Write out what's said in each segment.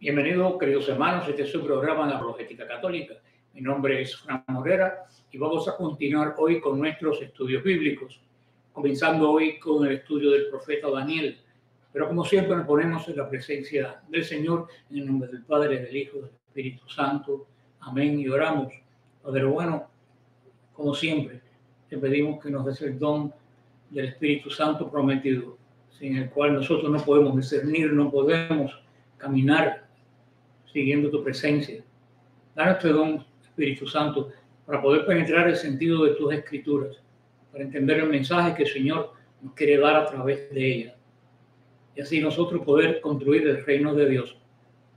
Bienvenidos, queridos hermanos, este es su programa de Apologética Católica. Mi nombre es Fran Morera y vamos a continuar hoy con nuestros estudios bíblicos, comenzando hoy con el estudio del profeta Daniel. Pero como siempre nos ponemos en la presencia del Señor, en el nombre del Padre, del Hijo y del Espíritu Santo. Amén, y oramos. Padre bueno, como siempre, te pedimos que nos des el don del Espíritu Santo prometido, sin el cual nosotros no podemos discernir, no podemos caminar siguiendo tu presencia. Danos este don, Espíritu Santo, para poder penetrar el sentido de tus escrituras, para entender el mensaje que el Señor nos quiere dar a través de ella. Y así nosotros poder construir el reino de Dios.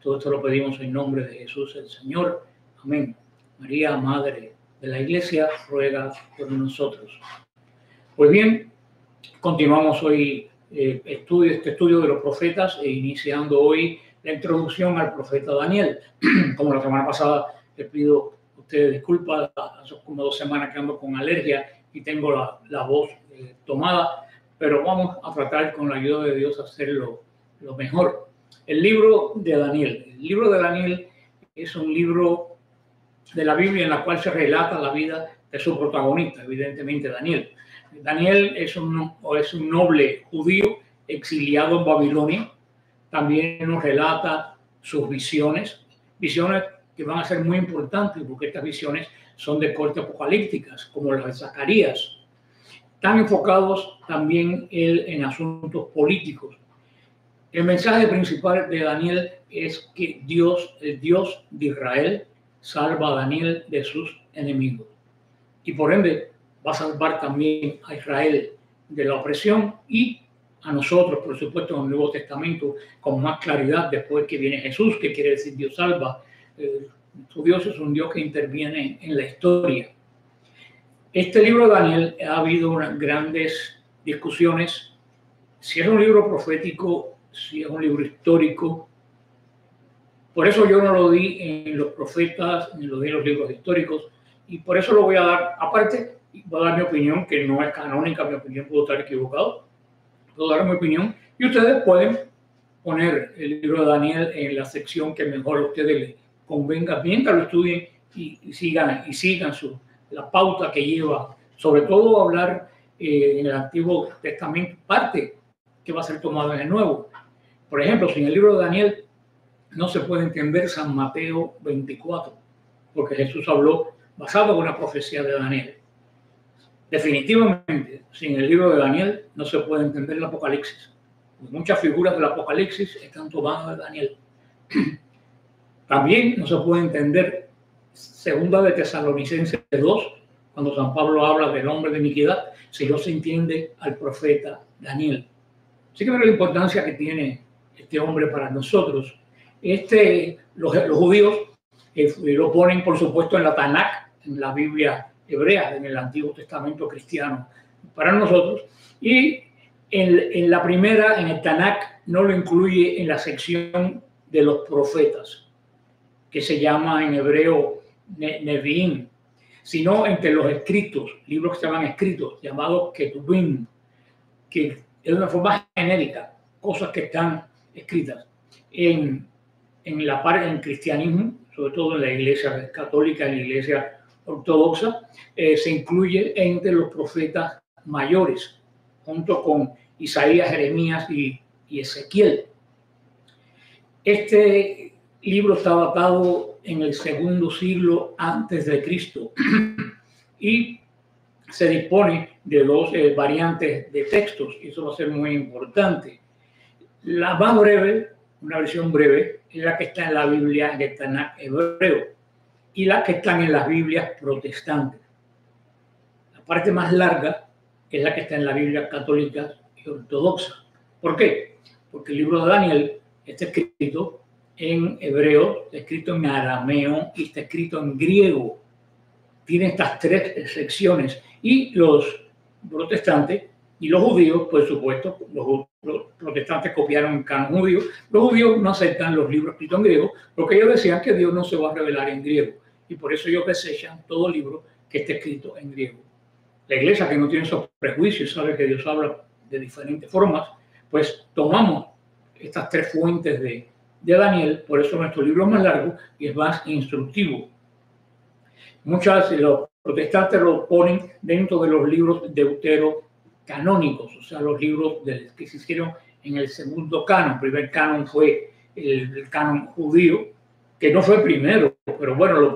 Todo esto lo pedimos en nombre de Jesús el Señor. Amén. María, Madre de la Iglesia, ruega por nosotros. Pues bien, continuamos hoy este estudio de los profetas e iniciando hoy la introducción al profeta Daniel. Como la semana pasada, les pido a ustedes disculpas, hace como 2 semanas que ando con alergia y tengo la voz tomada, pero vamos a tratar con la ayuda de Dios hacerlo lo mejor. El libro de Daniel. El libro de Daniel es un libro de la Biblia en la cual se relata la vida de su protagonista, evidentemente Daniel. Daniel es un noble judío exiliado en Babilonia. También nos relata sus visiones que van a ser muy importantes porque estas visiones son de corte apocalípticas, como las de Zacarías. Están enfocados también en asuntos políticos. El mensaje principal de Daniel es que Dios, el Dios de Israel, salva a Daniel de sus enemigos. Y por ende va a salvar también a Israel de la opresión y a nosotros, por supuesto, en el Nuevo Testamento, con más claridad después que viene Jesús, que quiere decir Dios salva. Su Dios es un Dios que interviene en la historia. Este libro de Daniel ha habido unas grandes discusiones, si es un libro profético, si es un libro histórico. Por eso yo no lo di en los profetas, ni lo di en los libros históricos, y por eso lo voy a dar aparte. Voy a dar mi opinión, que no es canónica, mi opinión, puedo estar equivocado. Puedo dar mi opinión y ustedes pueden poner el libro de Daniel en la sección que mejor a ustedes les convenga, mientras lo estudien y sigan la pauta que lleva, sobre todo hablar en el Antiguo Testamento, parte que va a ser tomada en el Nuevo. Por ejemplo, sin el libro de Daniel no se puede entender San Mateo 24, porque Jesús habló basado en una profecía de Daniel. Definitivamente, sin el libro de Daniel no se puede entender el Apocalipsis. Muchas figuras del Apocalipsis están tomadas de Daniel. También no se puede entender Segunda de Tesalonicenses 2, cuando San Pablo habla del hombre de iniquidad, si no se entiende al profeta Daniel. Así que la importancia que tiene este hombre para nosotros. Los judíos lo ponen, por supuesto, en la Tanakh, en la Biblia hebrea, en el Antiguo Testamento cristiano para nosotros, y en la primera, en el Tanakh, no lo incluye en la sección de los profetas, que se llama en hebreo Nevi'im, sino entre los escritos, libros que se llaman escritos, llamados Ketubim, que es una forma genérica, cosas que están escritas en cristianismo, sobre todo en la Iglesia católica, en la Iglesia ortodoxa, se incluye entre los profetas mayores, junto con Isaías, Jeremías y Ezequiel. Este libro está datado en el 2º siglo antes de Cristo y se dispone de 2 variantes de textos, y eso va a ser muy importante. La más breve, una versión breve, es la que está en la Biblia, en el Tanakh hebreo, y las que están en las Biblias protestantes. La parte más larga es la que está en la Biblia católica y ortodoxa. ¿Por qué? Porque el libro de Daniel está escrito en hebreo, está escrito en arameo y está escrito en griego. Tiene estas 3 secciones. Y los protestantes y los judíos, por supuesto, los protestantes copiaron el canon judío. Los judíos no aceptan los libros escritos en griego porque ellos decían que Dios no se va a revelar en griego. Y por eso ellos desechan todo libro que esté escrito en griego. La iglesia, que no tiene esos prejuicios, sabe que Dios habla de diferentes formas, pues tomamos estas 3 fuentes de Daniel, por eso nuestro libro es más largo y es más instructivo. Muchas de los protestantes lo ponen dentro de los libros deuterocanónicos, o sea, los libros que se hicieron en el segundo canon. El primer canon fue el canon judío, que no fue el primero, pero bueno, lo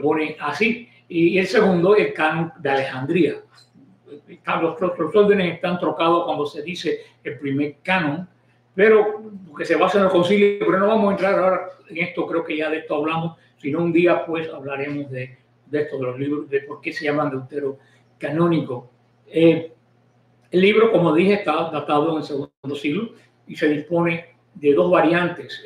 ponen así. Y el segundo, el canon de Alejandría. Los órdenes están trocados cuando se dice el primer canon, pero que se basa en el concilio, pero no vamos a entrar ahora en esto, creo que ya de esto hablamos, sino un día pues hablaremos de esto, de los libros, de por qué se llaman deuterocanónicos. El libro, como dije, está datado en el segundo siglo y se dispone de dos variantes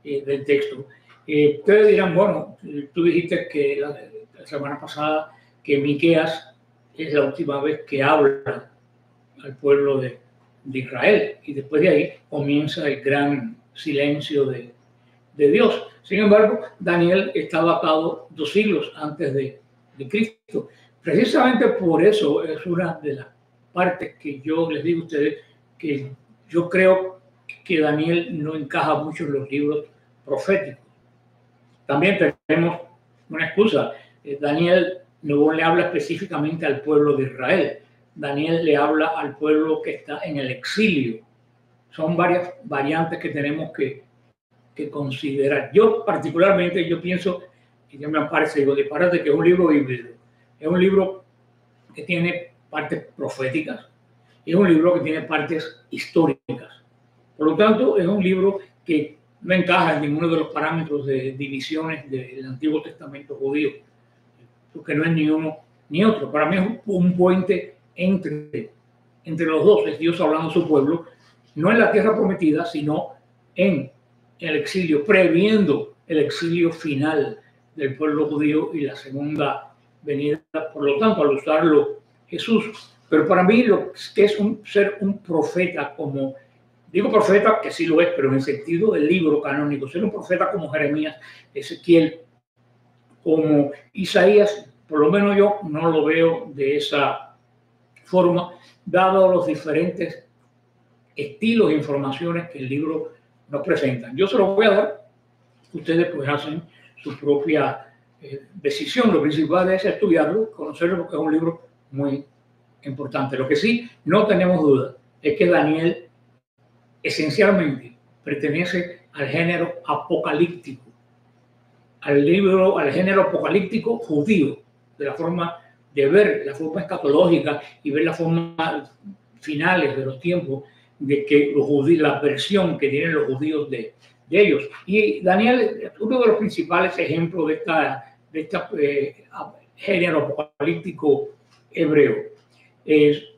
del texto. Ustedes dirán, bueno, tú dijiste que la semana pasada que Miqueas es la última vez que habla al pueblo de Israel, y después de ahí comienza el gran silencio de Dios. Sin embargo, Daniel está datado 2 siglos antes de Cristo. Precisamente por eso es una de las partes que yo les digo a ustedes que yo creo que Daniel no encaja mucho en los libros proféticos. También tenemos una excusa. Daniel no le habla específicamente al pueblo de Israel. Daniel le habla al pueblo que está en el exilio. Son varias variantes que tenemos que considerar. Yo particularmente, yo pienso, y ya me parece, digo, disparate, que es un libro híbrido. Es un libro que tiene partes proféticas y es un libro que tiene partes históricas. Por lo tanto, es un libro que no encaja en ninguno de los parámetros de divisiones del Antiguo Testamento judío, porque no es ni uno ni otro. Para mí es un puente entre los dos. Es Dios hablando a su pueblo, no en la tierra prometida, sino en el exilio, previendo el exilio final del pueblo judío y la segunda venida. Por lo tanto, al usarlo Jesús. Pero para mí lo que es ser un profeta, como digo profeta, que sí lo es, pero en el sentido del libro canónico, ser un profeta como Jeremías, Ezequiel, como Isaías, por lo menos yo no lo veo de esa forma, dado los diferentes estilos e informaciones que el libro nos presenta. Yo se los voy a dar, ustedes pues hacen su propia decisión. Lo principal es estudiarlo, conocerlo, porque es un libro muy importante. Lo que sí no tenemos duda es que Daniel esencialmente pertenece al género apocalíptico, al género apocalíptico judío, de la forma de ver, la forma escatológica y ver la forma finales de los tiempos de que los judíos, la versión que tienen los judíos de ellos. Y Daniel es uno de los principales ejemplos de este género apocalíptico hebreo.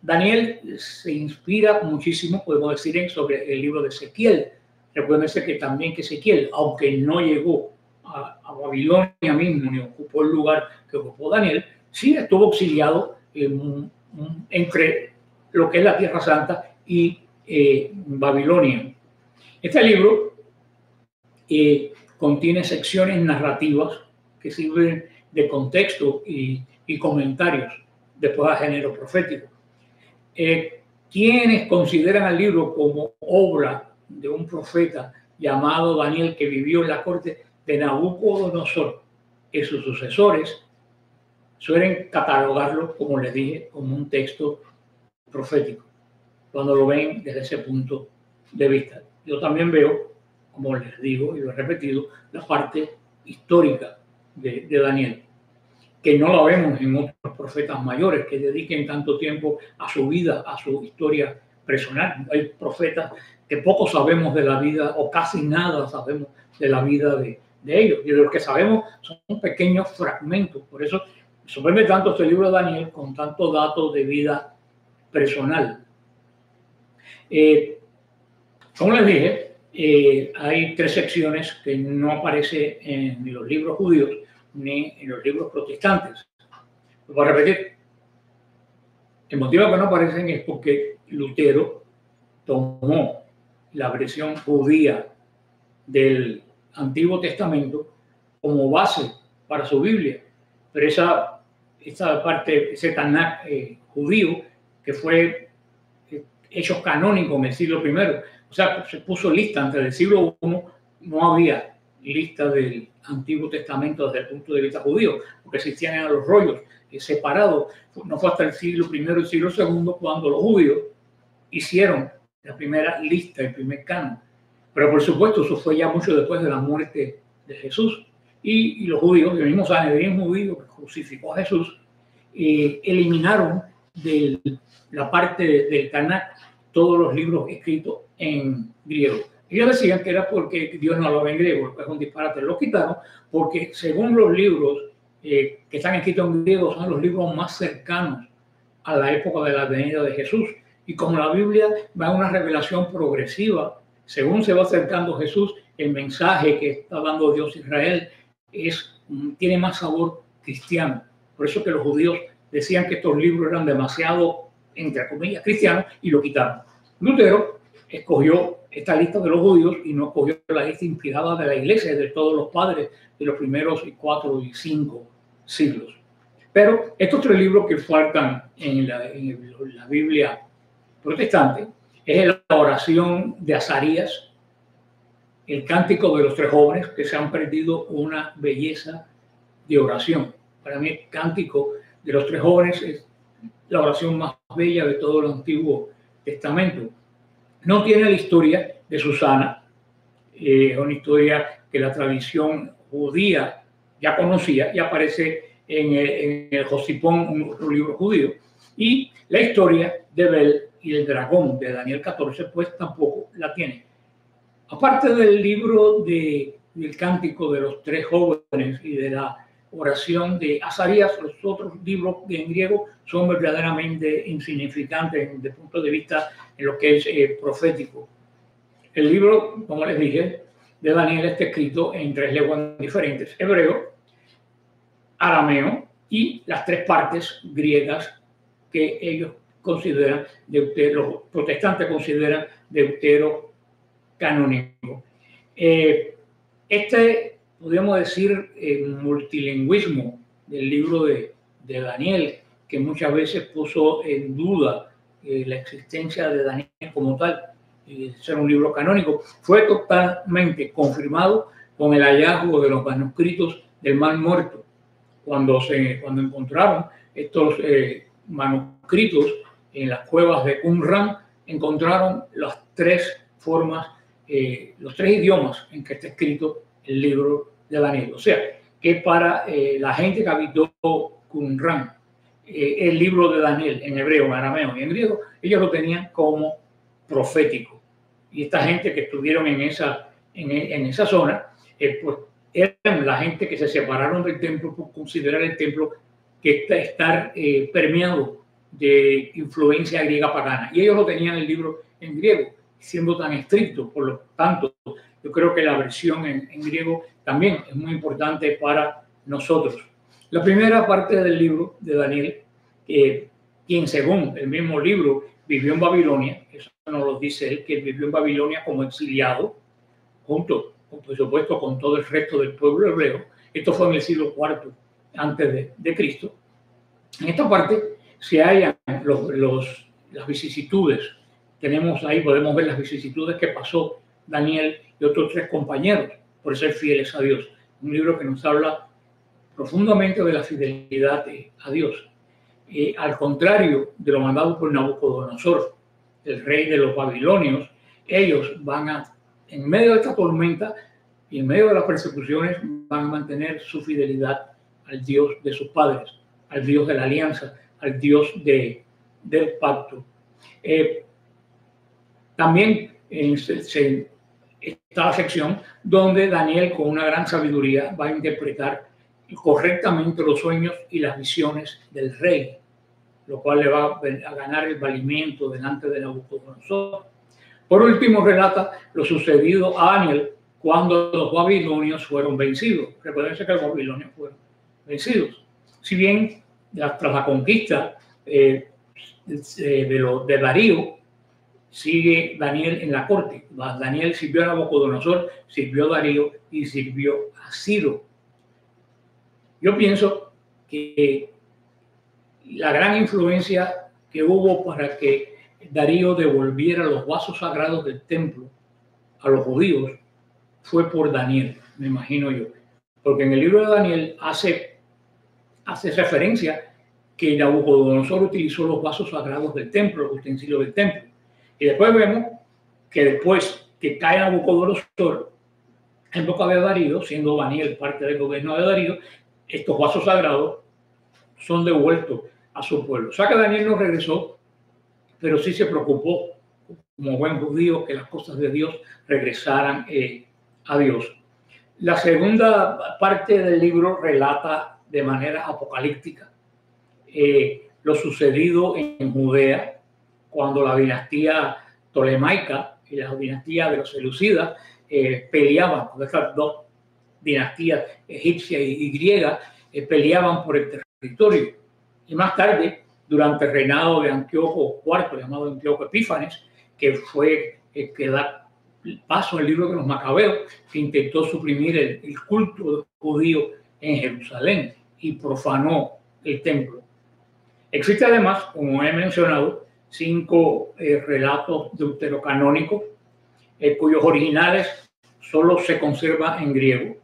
Daniel se inspira muchísimo, podemos decir, sobre el libro de Ezequiel. Recuérdense que también que Ezequiel, aunque no llegó a Babilonia mismo ni ocupó el lugar que ocupó Daniel, sí estuvo exiliado entre lo que es la Tierra Santa y Babilonia. Este libro contiene secciones narrativas que sirven de contexto y comentarios después a género profético. Quienes consideran al libro como obra de un profeta llamado Daniel, que vivió en la corte de Nabucodonosor y sus sucesores, suelen catalogarlo, como les dije, como un texto profético, cuando lo ven desde ese punto de vista. Yo también veo, como les digo y lo he repetido, la parte histórica de Daniel, que no la vemos en otros profetas mayores que dediquen tanto tiempo a su vida, a su historia personal. Hay profetas que poco sabemos de la vida o casi nada sabemos de la vida de ellos, y de los que sabemos son pequeños fragmentos. Por eso sorprende tanto este libro de Daniel con tantos datos de vida personal. Como les dije, hay 3 secciones que no aparecen en los libros judíos ni en los libros protestantes. Lo voy a repetir. El motivo que no aparecen es porque Lutero tomó la versión judía del Antiguo Testamento como base para su Biblia. Pero esa parte, ese Tanaj judío, que fue hecho canónico en el siglo I, o sea, se puso lista entre el siglo I no había lista del Antiguo Testamento desde el punto de vista judío, porque existían los rollos separados. No fue hasta el siglo I y el siglo II cuando los judíos hicieron la primera lista, el primer canon. Pero por supuesto, eso fue ya mucho después de la muerte de Jesús. Y los judíos, el mismo Sanedrín judío que crucificó a Jesús, eliminaron de la parte del Tanakh todos los libros escritos en griego. Ellos decían que era porque Dios no hablaba en griego, es un disparate. Lo quitaron porque según los libros que están escritos en griego son los libros más cercanos a la época de la venida de Jesús. Y como la Biblia va en una revelación progresiva, según se va acercando Jesús, el mensaje que está dando Dios a Israel tiene más sabor cristiano. Por eso que los judíos decían que estos libros eran demasiado, entre comillas, cristianos, y lo quitaron. Lutero escogió esta lista de los judíos y no escogió la lista inspirada de la iglesia, de todos los padres de los primeros 4 y 5 siglos. Pero estos 3 libros que faltan en la Biblia protestante es la oración de Azarías, el cántico de los 3 jóvenes, que se han perdido una belleza de oración. Para mí el cántico de los 3 jóvenes es la oración más bella de todo el Antiguo Testamento. No tiene la historia de Susana, es una historia que la tradición judía ya conocía y aparece en el Josipón, otro libro judío. Y la historia de Bel y el dragón de Daniel 14, pues tampoco la tiene. Aparte del libro del cántico de los 3 jóvenes y de la oración de Azarías, los otros libros en griego son verdaderamente insignificantes desde el punto de vista en lo que es profético. El libro, como les dije, de Daniel está escrito en 3 lenguas diferentes: hebreo, arameo y las 3 partes griegas que ellos consideran, los protestantes consideran deuterocanónico. Podríamos decir, multilingüismo del libro de Daniel, que muchas veces puso en duda la existencia de Daniel como tal, ser un libro canónico, fue totalmente confirmado con el hallazgo de los manuscritos del Mar Muerto. Cuando encontraron estos manuscritos en las cuevas de Qumran, encontraron las 3 formas, los 3 idiomas en que está escrito el libro de Daniel. O sea, que para la gente que habitó Qumran, el libro de Daniel en hebreo, en arameo y en griego, ellos lo tenían como profético. Y esta gente que estuvieron en esa zona, pues eran la gente que se separaron del templo por considerar el templo que estar permeado de influencia griega pagana. Y ellos lo tenían el libro en griego, siendo tan estricto. Por lo tanto, yo creo que la versión en griego también es muy importante para nosotros. La primera parte del libro de Daniel, quien según el mismo libro vivió en Babilonia, eso nos lo dice él, que vivió en Babilonia como exiliado, junto, por supuesto, con todo el resto del pueblo hebreo. Esto fue en el siglo IV antes de Cristo. En esta parte se hallan las vicisitudes. Podemos ver las vicisitudes que pasó Daniel y otros 3 compañeros por ser fieles a Dios. Un libro que nos habla profundamente de la fidelidad a Dios. Al contrario de lo mandado por Nabucodonosor, el rey de los babilonios, ellos en medio de esta tormenta y en medio de las persecuciones, van a mantener su fidelidad al Dios de sus padres, al Dios de la alianza, al Dios del pacto. También está la sección donde Daniel, con una gran sabiduría, va a interpretar correctamente los sueños y las visiones del rey, lo cual le va a ganar el valimiento delante de Nabucodonosor. Por último, relata lo sucedido a Daniel cuando los babilonios fueron vencidos. Recuerden que los babilonios fueron vencidos. Si bien tras la conquista de Darío, sigue Daniel en la corte. Daniel sirvió a Nabucodonosor, sirvió a Darío y sirvió a Ciro. Yo pienso que la gran influencia que hubo para que Darío devolviera los vasos sagrados del templo a los judíos fue por Daniel, me imagino yo. Porque en el libro de Daniel hace referencia que Nabucodonosor utilizó los vasos sagrados del templo, los utensilios del templo. Y después vemos que después que cae Nabucodonosor en boca de Darío, siendo Daniel parte del gobierno de Darío, estos vasos sagrados son devueltos a su pueblo. O sea que Daniel no regresó, pero sí se preocupó, como buen judío, que las cosas de Dios regresaran a Dios. La segunda parte del libro relata de manera apocalíptica lo sucedido en Judea cuando la dinastía tolemaica y la dinastía de los seleucidas peleaban, con estas dos dinastías egipcia y griega, peleaban por el territorio. Y más tarde, durante el reinado de Antíoco IV, llamado Antíoco Epífanes, que fue que da paso al libro de los Macabeos, que intentó suprimir el culto judío en Jerusalén y profanó el templo. Existe además, como he mencionado, 5 relatos deuterocanónicos cuyos originales solo se conservan en griego,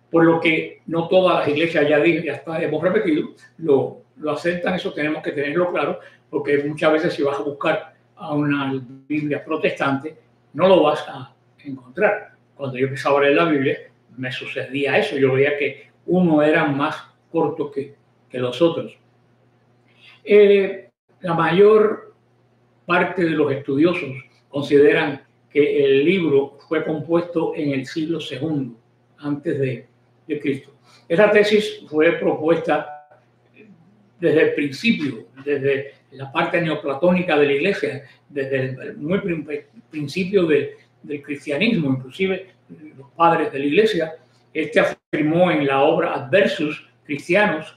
por lo que no todas las iglesias, hemos repetido, lo aceptan. Eso tenemos que tenerlo claro, porque muchas veces si vas a buscar a una Biblia protestante, no lo vas a encontrar. Cuando yo empezaba a leer la Biblia, me sucedía eso. Yo veía que uno era más corto que los otros. La mayor parte de los estudiosos consideran que el libro fue compuesto en el siglo II antes de Cristo. Esa tesis fue propuesta desde el principio, desde la parte neoplatónica de la Iglesia, desde el muy principio del cristianismo. Inclusive los padres de la Iglesia afirmó en la obra Adversus Cristianos,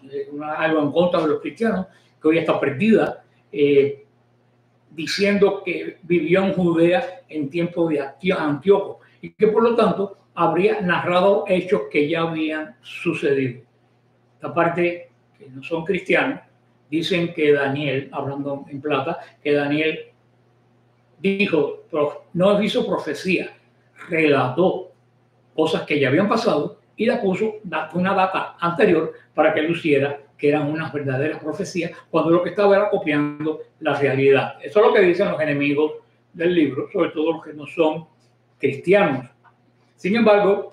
algo en contra de los cristianos, que hoy está perdida, diciendo que vivió en Judea en tiempo de Antíoco y que por lo tanto habría narrado hechos que ya habían sucedido. Esta parte, que no son cristianos, dicen que Daniel, hablando en plata, que Daniel dijo, no hizo profecía, relató cosas que ya habían pasado y le puso una data anterior para que luciera que eran unas verdaderas profecías, cuando lo que estaba era copiando la realidad. Eso es lo que dicen los enemigos del libro, sobre todo los que no son cristianos. Sin embargo,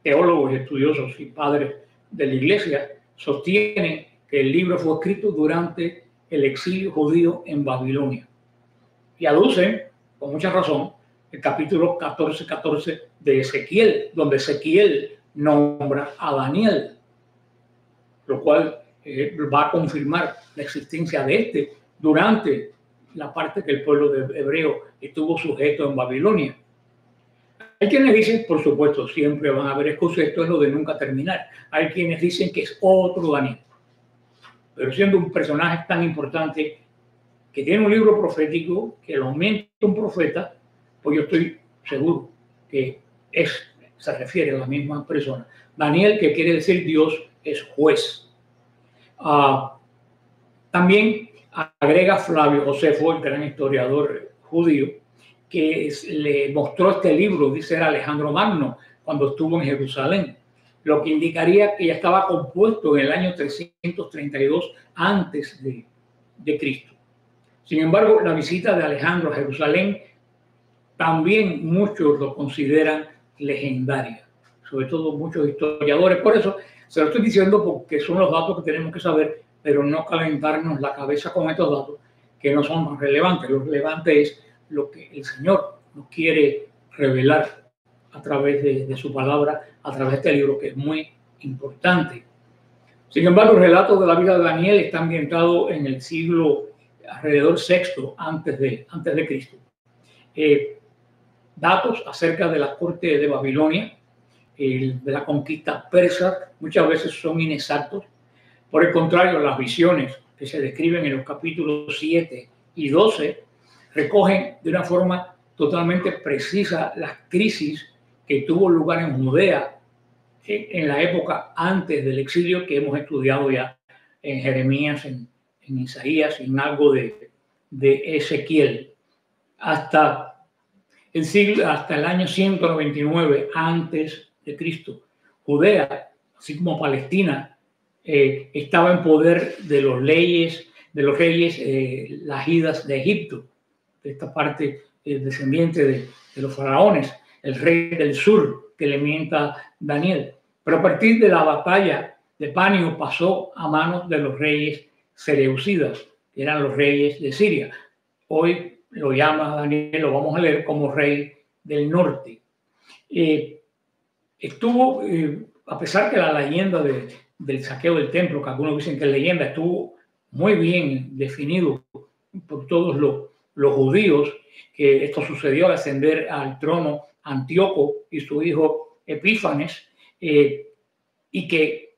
teólogos, estudiosos y padres de la Iglesia sostienen que el libro fue escrito durante el exilio judío en Babilonia. Y aducen, con mucha razón, el capítulo 14 de Ezequiel, donde Ezequiel nombra a Daniel, lo cual va a confirmar la existencia de durante la parte que el pueblo hebreo estuvo sujeto en Babilonia. Hay quienes dicen, por supuesto, siempre van a haber excusas, esto es lo de nunca terminar. Hay quienes dicen que es otro Daniel. Pero siendo un personaje tan importante, que tiene un libro profético, que lo miente un profeta, pues yo estoy seguro que se refiere a la misma persona. Daniel, que quiere decir Dios es juez. También agrega Flavio Josefo, el gran historiador judío, que le mostró este libro, dice era Alejandro Magno, cuando estuvo en Jerusalén, lo que indicaría que ya estaba compuesto en el año 332 antes de Cristo. Sin embargo, la visita de Alejandro a Jerusalén también muchos lo consideran legendaria, sobre todo muchos historiadores. Por eso se lo estoy diciendo, porque son los datos que tenemos que saber, pero no calentarnos la cabeza con estos datos que no son más relevantes. Lo relevante es lo que el Señor nos quiere revelar a través de su palabra, a través de este libro, que es muy importante. Sin embargo, el relato de la vida de Daniel está ambientado en el siglo alrededor VI antes de Cristo. Datos acerca de la corte de Babilonia, de la conquista persa, muchas veces son inexactos. Por el contrario, las visiones que se describen en los capítulos 7 y 12 recogen de una forma totalmente precisa las crisis que tuvo lugar en Judea en la época antes del exilio, que hemos estudiado ya en Jeremías, en Isaías y en algo de Ezequiel. Hasta hasta el año 199 antes de Cristo. Judea, así como Palestina, estaba en poder de los reyes lajidas de Egipto, de esta parte descendiente de los faraones, el rey del sur que le mienta Daniel. Pero a partir de la batalla de Panio pasó a manos de los reyes seleucidas, que eran los reyes de Siria. Hoy lo llama Daniel, lo vamos a leer como rey del norte. Estuvo, a pesar que la leyenda del saqueo del templo, que algunos dicen que es leyenda, estuvo muy bien definido por todos los judíos, que esto sucedió al ascender al trono Antíoco y su hijo Epífanes, y que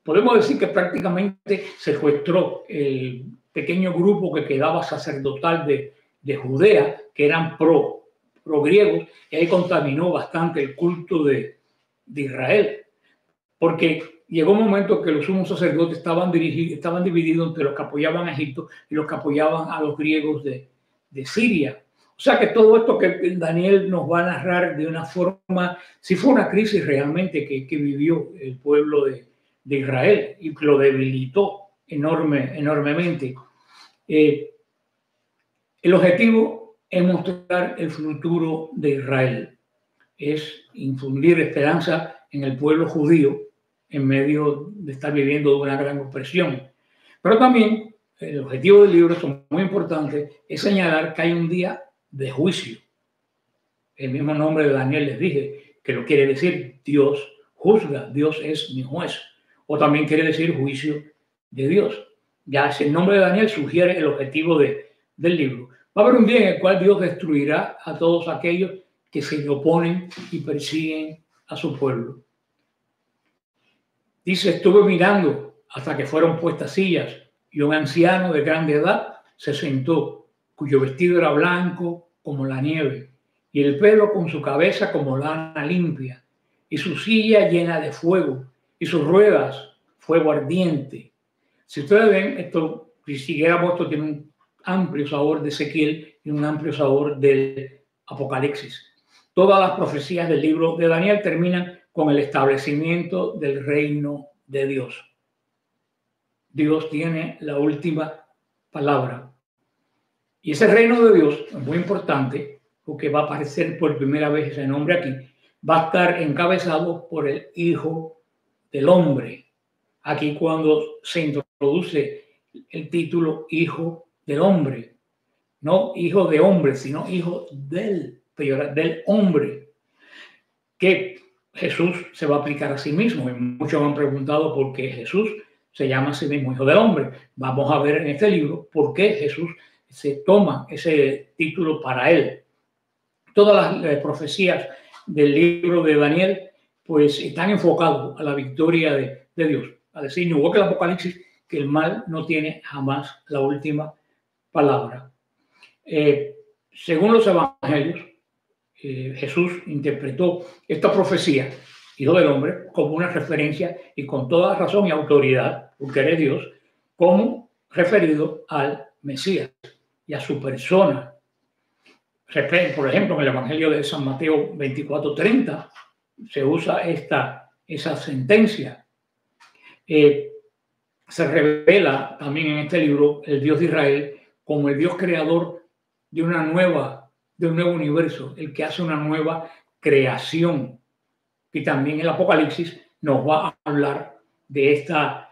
podemos decir que prácticamente secuestró el pequeño grupo que quedaba sacerdotal de Judea, que eran pro griegos, y ahí contaminó bastante el culto de Israel, porque llegó un momento que los sumos sacerdotes estaban divididos entre los que apoyaban a Egipto y los que apoyaban a los griegos de Siria. O sea que todo esto que Daniel nos va a narrar de una forma, sí fue una crisis realmente que vivió el pueblo de Israel y que lo debilitó enormemente. El objetivo es mostrar el futuro de Israel, es infundir esperanza en el pueblo judío en medio de estar viviendo una gran opresión. Pero también el objetivo del libro, es muy importante, es señalar que hay un día de juicio. El mismo nombre de Daniel les dije, que lo quiere decir Dios juzga, Dios es mi juez. O también quiere decir juicio de Dios. Ya el nombre de Daniel sugiere el objetivo del libro. Va a haber un día en el cual Dios destruirá a todos aquellos que se le oponen y persiguen a su pueblo. Dice, estuve mirando hasta que fueron puestas sillas y un anciano de grande edad se sentó, cuyo vestido era blanco como la nieve y el pelo con su cabeza como lana limpia y su silla llena de fuego y sus ruedas fuego ardiente. Si ustedes ven, esto, si siguiéramos, esto tiene un amplio sabor de Ezequiel y un amplio sabor del Apocalipsis. Todas las profecías del libro de Daniel terminan con el establecimiento del reino de Dios. Dios tiene la última palabra. Y ese reino de Dios es muy importante porque va a aparecer por primera vez ese nombre aquí. Va a estar encabezado por el Hijo del Hombre. Aquí cuando se introduce el título Hijo del Hombre. No hijo de hombre, sino hijo del hombre. Que Jesús se va a aplicar a sí mismo. Y muchos me han preguntado por qué Jesús se llama a sí mismo Hijo del Hombre. Vamos a ver en este libro por qué Jesús se toma ese título para él. Todas las profecías del libro de Daniel pues están enfocados a la victoria de Dios. A decir, igual que el Apocalipsis, que el mal no tiene jamás la última palabra. Según los evangelios, Jesús interpretó esta profecía, Hijo del Hombre, como una referencia y con toda razón y autoridad, porque eres Dios, como referido al Mesías y a su persona. Por ejemplo, en el Evangelio de San Mateo 24:30 se usa esa sentencia. Se revela también en este libro el Dios de Israel como el Dios creador de un nuevo universo, el que hace una nueva creación. Y también el Apocalipsis nos va a hablar de esta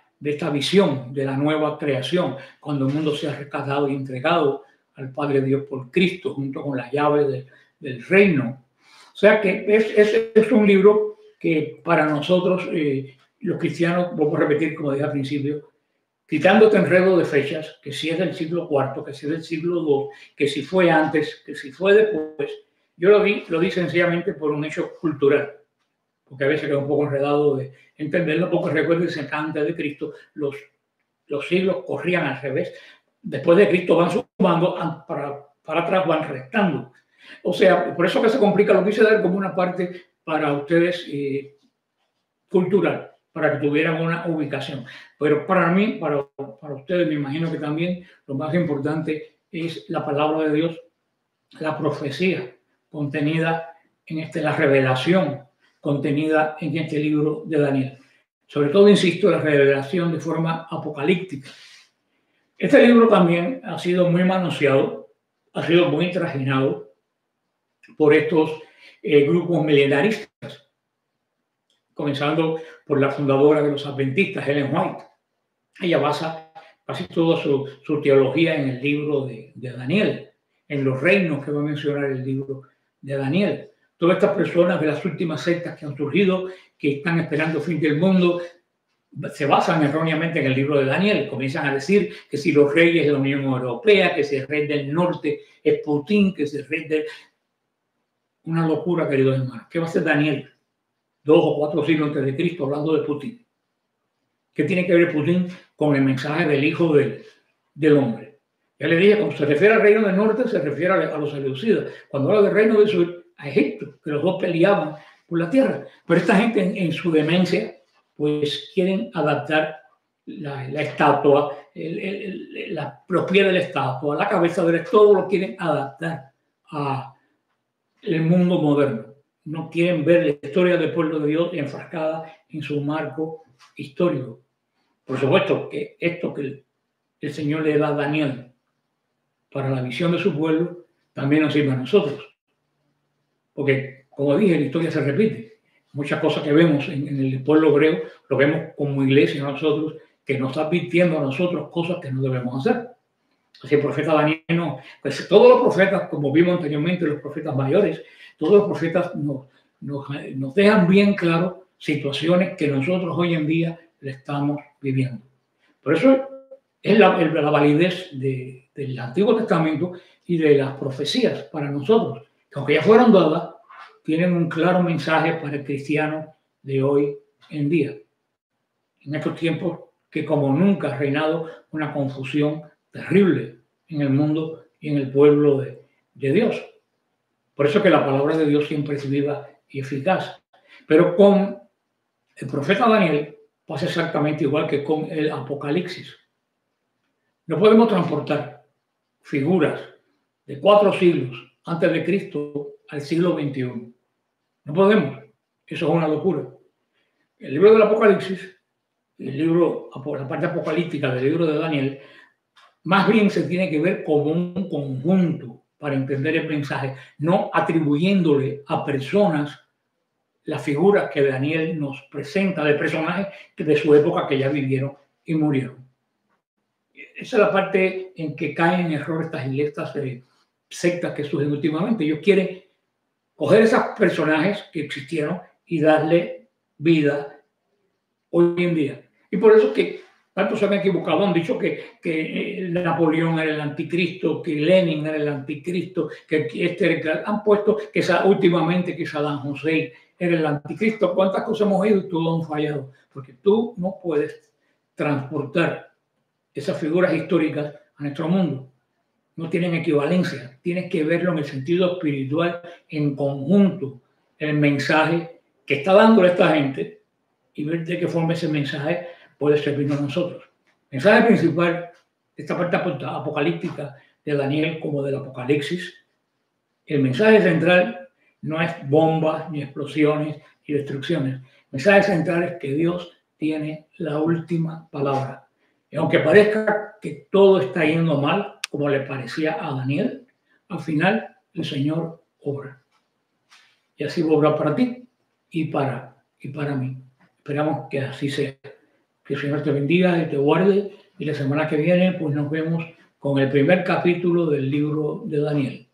visión de la nueva creación, cuando el mundo sea rescatado y entregado al Padre Dios por Cristo, junto con las llaves del reino. O sea que es un libro que para nosotros, los cristianos, vamos a repetir como dije al principio, quitando este enredo de fechas, que si es del siglo IV, que si es del siglo II, que si fue antes, que si fue después, yo lo di sencillamente por un hecho cultural, porque a veces queda un poco enredado de entenderlo, porque recuérdense que antes de Cristo los siglos corrían al revés. Después de Cristo van sumando, para atrás van restando. O sea, por eso que se complica, lo quise dar como una parte para ustedes cultural, para que tuvieran una ubicación. Pero para mí, para ustedes, me imagino que también lo más importante es la palabra de Dios, la profecía, contenida en la revelación contenida en este libro de Daniel. Sobre todo, insisto, la revelación de forma apocalíptica. Este libro también ha sido muy manoseado, ha sido muy trajinado por estos grupos milenaristas, comenzando por la fundadora de los adventistas, Ellen White. Ella basa casi toda su teología en el libro de Daniel, en los reinos que va a mencionar el libro de Daniel. Todas estas personas de las últimas sectas que han surgido, que están esperando el fin del mundo, se basan erróneamente en el libro de Daniel. Comienzan a decir que si los reyes de la Unión Europea, que si el rey del norte es Putin, que si el rey de... Una locura, queridos hermanos. ¿Qué va a hacer Daniel 2 o 4 siglos antes de Cristo hablando de Putin? ¿Qué tiene que ver Putin con el mensaje del Hijo del Hombre? Ya le dije, cuando se refiere al reino del norte, se refiere a los seleucidas. Cuando habla del reino del sur, a Egipto, que los dos peleaban por la tierra. Pero esta gente en su demencia, pues quieren adaptar la estatua, los pies de la estatua, la cabeza de la estatua, todo lo quieren adaptar al mundo moderno. No quieren ver la historia del pueblo de Dios enfrascada en su marco histórico. Por supuesto que esto que el Señor le da a Daniel para la visión de su pueblo, también nos sirve a nosotros. Porque, como dije, la historia se repite. Muchas cosas que vemos en el pueblo hebreo, lo vemos como iglesia nosotros, que nos está advirtiendo a nosotros cosas que no debemos hacer. Así el profeta Daniel no, pues todos los profetas, como vimos anteriormente, los profetas mayores, todos los profetas nos dejan bien claro situaciones que nosotros hoy en día le estamos viviendo. Por eso es la validez del Antiguo Testamento y de las profecías para nosotros, que aunque ya fueron dadas, tienen un claro mensaje para el cristiano de hoy en día. En estos tiempos que como nunca ha reinado una confusión terrible en el mundo y en el pueblo de Dios. Por eso que la palabra de Dios siempre es viva y eficaz. Pero con el profeta Daniel pasa exactamente igual que con el Apocalipsis. No podemos transportar figuras de 4 siglos antes de Cristo al siglo XXI. No podemos. Eso es una locura. El libro del Apocalipsis, la parte apocalíptica del libro de Daniel, más bien se tiene que ver como un conjunto para entender el mensaje, no atribuyéndole a personas las figuras que Daniel nos presenta de personajes de su época que ya vivieron y murieron. Esa es la parte en que caen en error estas sectas que surgen últimamente. Ellos quieren coger esos personajes que existieron y darle vida hoy en día. Y por eso que tantos se han equivocado, han dicho que Napoleón era el anticristo, que Lenin era el anticristo, han puesto que últimamente que Saddam Hussein era el anticristo. ¿Cuántas cosas hemos oído y todos han fallado? Porque tú no puedes transportar esas figuras históricas a nuestro mundo. No tienen equivalencia. Tienes que verlo en el sentido espiritual, en conjunto, el mensaje que está dándole esta gente y ver de qué forma ese mensaje puede servirnos a nosotros. El mensaje principal de esta parte apocalíptica de Daniel como del Apocalipsis, el mensaje central no es bombas, ni explosiones, ni destrucciones. El mensaje central es que Dios tiene la última palabra. Y aunque parezca que todo está yendo mal, como le parecía a Daniel, al final el Señor obra. Y así va a obrar para ti y para mí. Esperamos que así sea. Que el Señor te bendiga y te guarde. Y la semana que viene, pues nos vemos con el primer capítulo del libro de Daniel.